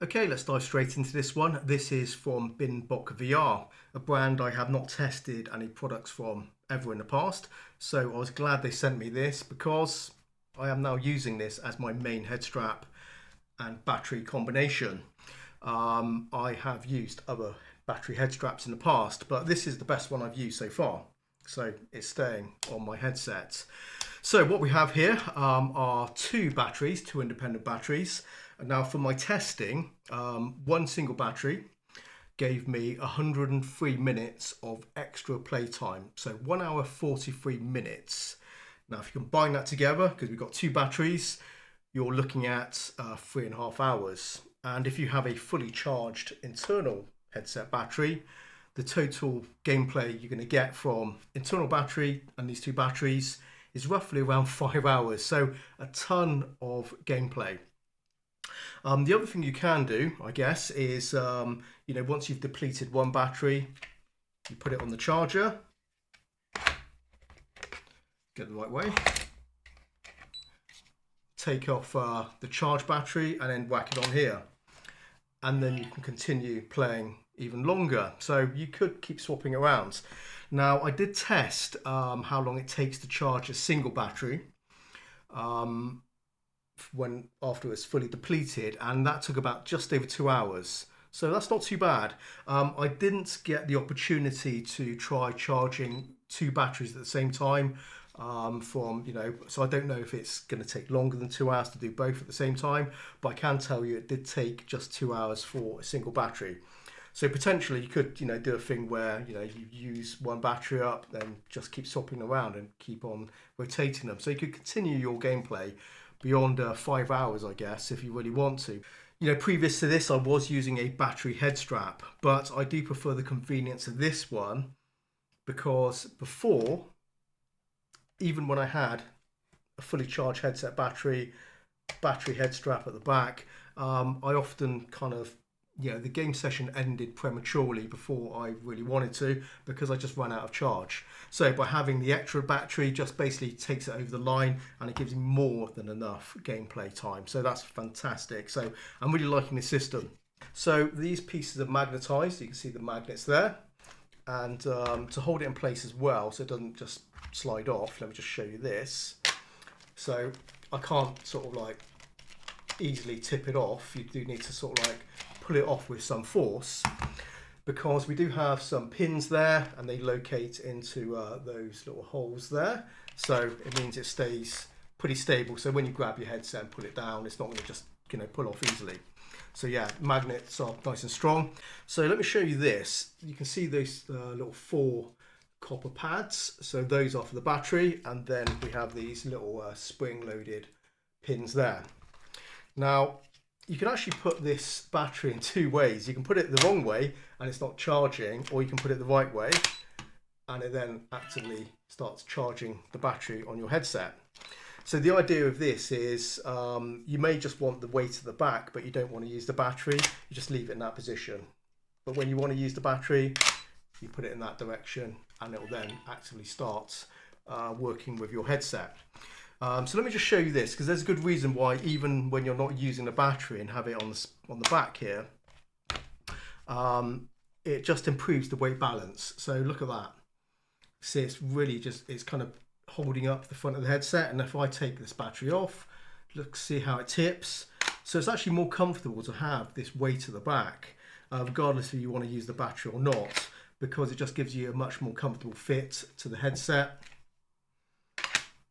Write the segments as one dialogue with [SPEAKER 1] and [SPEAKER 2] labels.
[SPEAKER 1] Okay, let's dive straight into this one. This is from BINBOK VR, a brand I have not tested any products from ever in the past. So I was glad they sent me this because I am now using this as my main head strap and battery combination. I have used other battery head straps in the past, but this is the best one I've used so far. So it's staying on my headset. So what we have here are two batteries, two independent batteries. And now for my testing, one single battery gave me 103 minutes of extra playtime. So 1 hour 43 minutes. Now if you combine that together, because we've got two batteries, you're looking at 3.5 hours. And if you have a fully charged internal headset battery, the total gameplay you're going to get from internal battery and these two batteries is roughly around 5 hours. So a ton of gameplay. The other thing you can do, I guess, is once you've depleted one battery, you put it on the charger, get it the right way, take off the charge battery and then whack it on here. And then you can continue playing even longer. So you could keep swapping around. Now, I did test how long it takes to charge a single battery after it's fully depleted, and that took about just over 2 hours. So that's not too bad. I didn't get the opportunity to try charging two batteries at the same time so I don't know if it's going to take longer than 2 hours to do both at the same time, but I can tell you it did take just 2 hours for a single battery. So potentially you could, do a thing where, you use one battery up, then just keep swapping around and keep on rotating them. So you could continue your gameplay beyond 5 hours, I guess, if you really want to. Previous to this, I was using a battery head strap, but I do prefer the convenience of this one because before, even when I had a fully charged headset battery head strap at the back, I often the game session ended prematurely before I really wanted to because I just ran out of charge. So by having the extra battery, just basically takes it over the line and it gives you more than enough gameplay time. So that's fantastic. So I'm really liking this system. So these pieces are magnetized. You can see the magnets there. And to hold it in place as well, so it doesn't just slide off, let me just show you this. So I can't easily tip it off. You do need to pull it off with some force because we do have some pins there and they locate into those little holes there. So it means it stays pretty stable. So when you grab your headset and pull it down, it's not going to just pull off easily. So yeah, magnets are nice and strong. So let me show you this. You can see those little 4 copper pads. So those are for the battery, and then we have these little spring-loaded pins there. Now, you can actually put this battery in 2 ways. You can put it the wrong way and it's not charging, or you can put it the right way and it then actively starts charging the battery on your headset. So the idea of this is you may just want the weight at the back, but you don't want to use the battery. You just leave it in that position. But when you want to use the battery, you put it in that direction and it will then actively start working with your headset. So let me just show you this because there's a good reason why even when you're not using the battery and have it on the back here, it just improves the weight balance. So look at that. See, it's really it's kind of holding up the front of the headset, and if I take this battery off, look, see how it tips. So it's actually more comfortable to have this weight at the back, regardless if you want to use the battery or not, because it just gives you a much more comfortable fit to the headset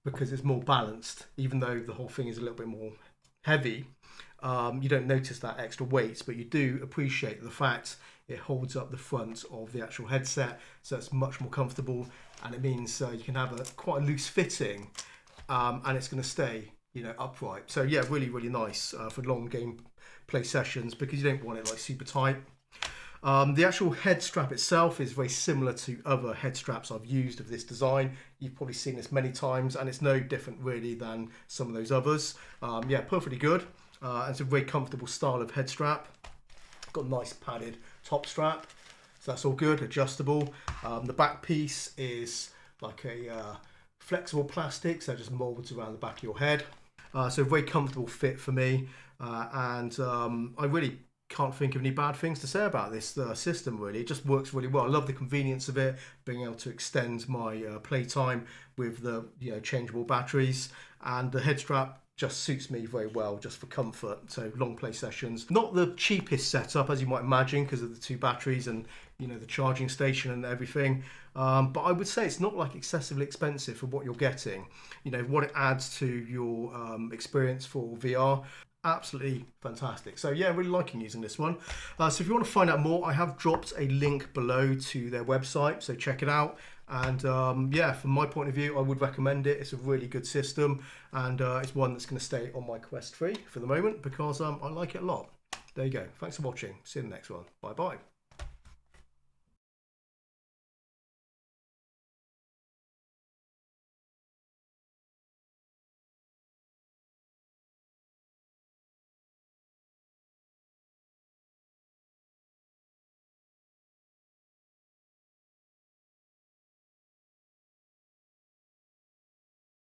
[SPEAKER 1] because it's more balanced. Even though the whole thing is a little bit more heavy, you don't notice that extra weight, but you do appreciate the fact it holds up the front of the actual headset, so it's much more comfortable, and it means you can have quite a loose fitting, and it's going to stay upright. So yeah, really nice for long game play sessions because you don't want it super tight. The actual head strap itself is very similar to other head straps I've used of this design. You've probably seen this many times, and it's no different really than some of those others. Yeah, perfectly good. It's a very comfortable style of head strap. Got a nice padded top strap, so that's all good, adjustable. The back piece is like a flexible plastic, so it just molds around the back of your head. So very comfortable fit for me, and I really can't think of any bad things to say about this system, really. It just works really well. I love the convenience of it, being able to extend my playtime with the changeable batteries, and the head strap just suits me very well just for comfort. So long play sessions. Not the cheapest setup, as you might imagine, because of the 2 batteries and the charging station and everything. But I would say it's not like excessively expensive for what you're getting. What it adds to your experience for VR. Absolutely fantastic. So yeah, really liking using this one. So if you want to find out more, I have dropped a link below to their website, so check it out. And yeah, from my point of view, I would recommend it. It's a really good system, and it's one that's going to stay on my Quest 3 for the moment because I like it a lot. There you go. Thanks for watching. See you in the next one. Bye bye.